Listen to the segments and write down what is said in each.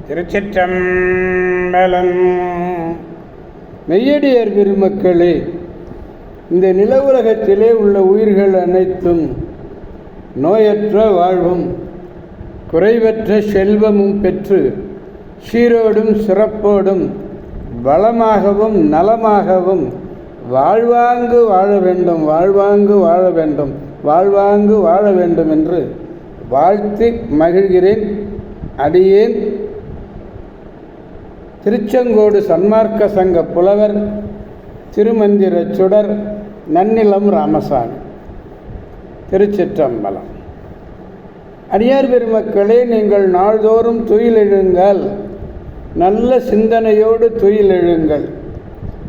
திருச்சிற்றம்பலம். மெய்யடியார் பெருமக்களே, இந்த நில உலகத்திலே உள்ள உயிர்கள் அனைத்தும் நோயற்ற வாழ்வும் குறைவற்ற செல்வமும் பெற்று சீரோடும் சிறப்போடும் வளமாகவும் நலமாகவும் வாழ்வாங்கு வாழ வேண்டும், வாழ்வாங்கு வாழ வேண்டும், வாழ்வாங்கு வாழ வேண்டும் என்று வாழ்த்தி மகிழ்கிறேன். அடியேன் திருச்செங்கோடு சன்மார்க்க சங்க புலவர் திருமந்திர சுடர் நன்னிலம் ராமசாமி. திருச்சிற்றம்பலம். அடியார் பெருமக்களே, நீங்கள் நாள்தோறும் துயிலெழுங்கள். நல்ல சிந்தனையோடு துயிலெழுங்கள்.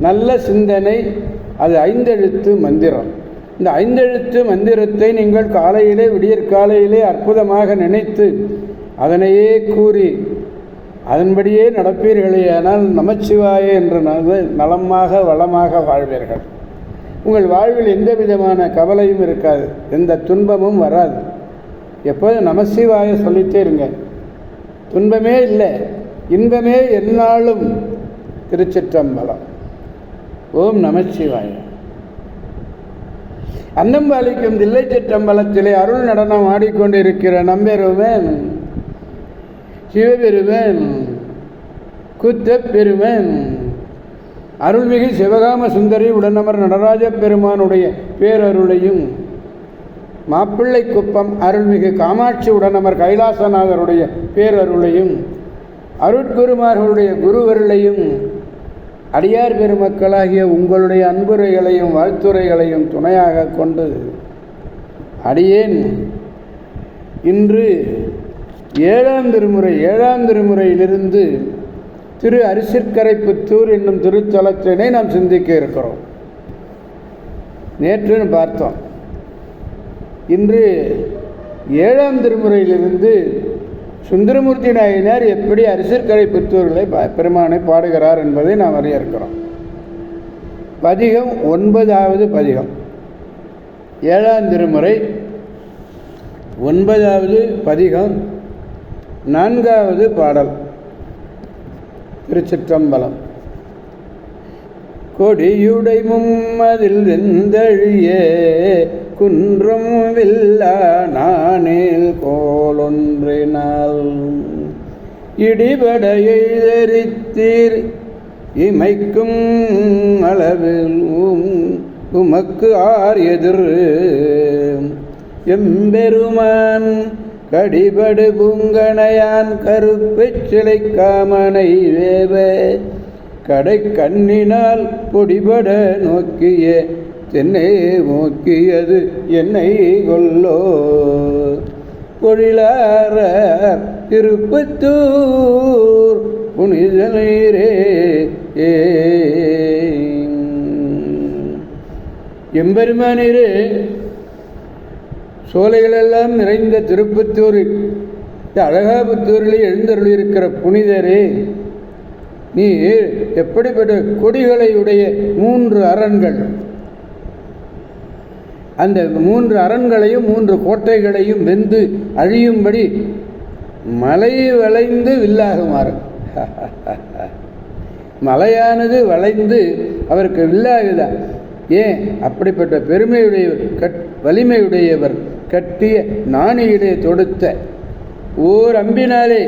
நல்ல சிந்தனை அது 5 எழுத்து மந்திரம். இந்த 5 எழுத்து மந்திரத்தை நீங்கள் காலையிலே விடியற்காலையிலே அற்புதமாக நினைத்து அதனையே கூறி அதன்படியே நடப்பீர்களேயானால் நமச்சிவாய என்ற நலமாக வளமாக வாழ்வீர்கள். உங்கள் வாழ்வில் எந்த விதமான கவலையும் இருக்காது, எந்த துன்பமும் வராது. எப்போதும் நமசிவாய சொல்லிட்டே இருங்க. துன்பமே இல்லை, இன்பமே எந்நாளும். திருச்சிற்றம்பலம். ஓம் நமச்சிவாய. அன்னம்பாலிக்கும் தில்லை சிற்றம்பலத்திலே அருள் நடனம் ஆடிக்கொண்டிருக்கிற நம்பெருவன் சிவபெருவன் குத்தப்பெருவன் அருள்மிகு சிவகாம சுந்தரி உடனமர் நடராஜ பெருமானுடைய பேரருளையும், மாப்பிள்ளை குப்பம் அருள்மிகு காமாட்சி உடனமர் கைலாசநாதருடைய பேரருளையும், அருட்குருமார்களுடைய குருவருளையும், அடியார் பெருமக்களாகிய உங்களுடைய அன்புரைகளையும் வாழ்த்துரைகளையும் துணையாக கொண்டு அடியேன் இன்று 7ஆம் திருமுறையிலிருந்து திரு அரிசிற்கரைப்புத்தூர் என்னும் திருத்தலத்தினை நாம் சிந்திக்க இருக்கிறோம். நேற்று பார்த்தோம். இன்று 7ஆம் திருமுறையிலிருந்து சுந்தரமூர்த்தி நாயனார் எப்படி அரிசிற்கரைப்புத்தூர்களை பெருமானை பாடுகிறார் என்பதை நாம் அறிய இருக்கிறோம். பதிகம் 9வது பதிகம், 7ஆம் திருமுறை 9வது பதிகம், 4வது பாடல். திருச்சிற்றம்பலம். கொடியுடை மும்மதில் வெந்தழிய குன்றம் வில்லா நானேல் கோலொன்றினால் இடிபடையை தரித்தீர் இமைக்கும் அளவில் உமக்கு ஆர் எதிர் எம்பெருமான் கடிபடு பூங்கணையான் கருப்பைச் சிலை காமனை வேவ கடை கண்ணினால் பொடிபட நோக்கிய தென்னை நோக்கியது என்னை கொல்லோ பொழிலார திருப்பத்தூர் புனித நீரே. எம்பெருமானீரே, சோலைகளெல்லாம் நிறைந்த திருப்பத்தூரில் அழகாபுத்தூரில் எழுந்தருளியிருக்கிற புனிதரே, நீ எப்படிப்பட்ட கொடிகளை உடைய 3 அரண்கள், அந்த 3 அரண்களையும் 3 கோட்டைகளையும் வெந்து அழியும்படி மலை வளைந்து வில்லாகுமாறு, மலையானது வளைந்து அவருக்கு வில்லாகுதா? ஏன்? அப்படிப்பட்ட பெருமையுடையவர், வலிமையுடையவர், கட்டிய நாணியிலே தொடுத்த அம்பினாலே,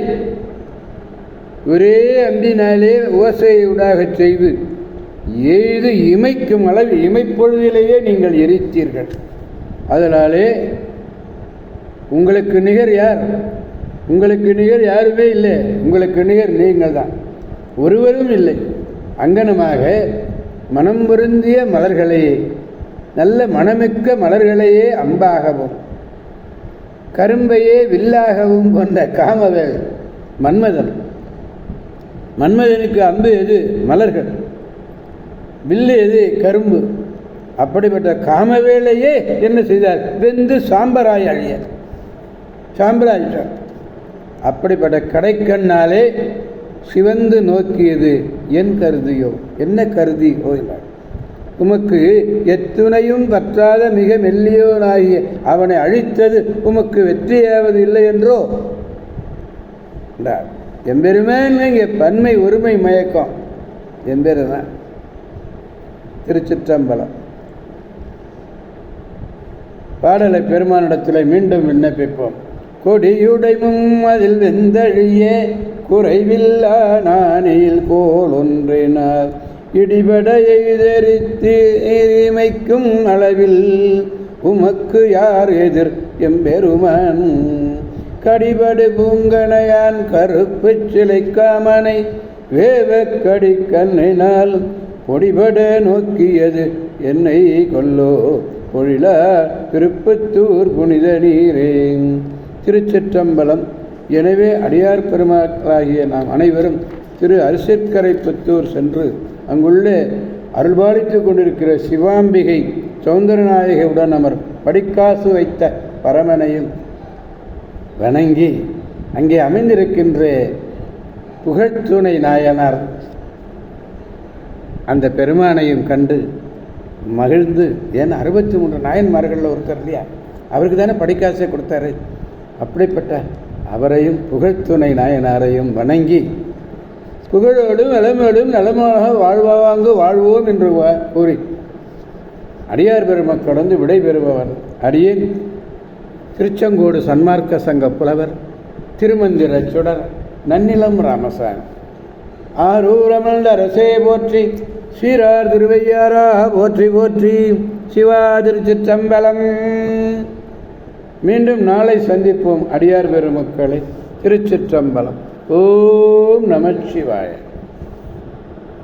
ஒரே அம்பினாலே ஓசையுடாக செய்து எய்து இமைக்கும் அளவு இமைப்பொழுதிலேயே நீங்கள் எரித்தீர்கள். அதனாலே உங்களுக்கு நிகர் யார்? உங்களுக்கு நிகர் யாருமே இல்லை. உங்களுக்கு நிகர் நீங்கள் தான், ஒருவரும் இல்லை. அங்கனமாக மனம் பொருந்திய மலர்களையே, நல்ல மனமிக்க மலர்களையே அம்பாகவும் கரும்பையே வில்லாகவும் கொண்ட காமவேல் மன்மதன். மன்மதனுக்கு அம்பு எது? மலர்கள். வில்லு எது? கரும்பு. அப்படிப்பட்ட காமவேலையே என்ன செய்தார்? வெந்து சாம்பராய் அழிய சாம்பராயிட்டார். அப்படிப்பட்ட கடைக்கண்ணாலே சிவந்து நோக்கியது என் கருதியோ, என்ன கருதி ஓய்ந்தார்? உமக்கு எத்துணையும் பற்றாத மிக மெல்லியோனாகிய அவனை அழித்தது உமக்கு வெற்றியாவது இல்லை என்றோ? எம்பெருமான் இங்கே பன்மை ஒருமை மயக்கம் எம்பெருமான். திருச்சிற்றம்பலம். பாடலை பெருமானிடத்தில் மீண்டும் விண்ணப்பிப்போம். கொடியுடைமும் அதில் வெந்தழிய குறைவில்லா நானில் போல் ஒன்றினார் இடிபட எய்தரித்து இமைக்கும் அளவில் உமக்கு யார் எதிர் எம்பெருமான். கடிபடு பூங்கனையான் கருப்பு சிலை காமனை வேவ கடி கண்ணினால் பொடிபட நோக்கியது என்னை கொல்லோ பொழிலா திருப்பத்தூர் புனித நீரே. திருச்சிற்றம்பலம். எனவே அடியார் பெருமாளாகிய நாம் அனைவரும் திரு அரிசிற்கரைப்புத்தூர் சென்று அங்குள்ளே அருள்பாலித்து கொண்டிருக்கிற சிவாம்பிகை சௌந்தரநாயகியுடன் அமர் படிக்காசு வைத்த பரமனையும் வணங்கி அங்கே அமைந்திருக்கின்ற புகழ்த்துணை நாயனார் அந்த பெருமானையும் கண்டு மகிழ்ந்து, ஏன்னா 63 நாயன்மார்களில் ஒருத்தர் இல்லையா, அவருக்கு தானே படிக்காசை கொடுத்தாரு. அப்படிப்பட்ட அவரையும் புகழ்த்துணை நாயனாரையும் வணங்கி புகழோடும் நலமோடும் நலமாக வாழ்வாங்கு வாழ்வோம் என்று கூறி அடியார் பெருமக்களந்து விடைபெறுபவன் அடியேன் திருச்செங்கோடு சன்மார்க்க சங்க புலவர் திருமந்திர சுடர் நன்னிலம் ராமசாமி. ஆரூரமல்ல அரசே போற்றி, சீரார் திருவையாரா போற்றி போற்றி. சிவா திருச்சிற்றம்பலம். மீண்டும் நாளை சந்திப்போம் அடியார் பெருமக்களை. திருச்சிற்றம்பலம். ஓம் நமச்சிவாய.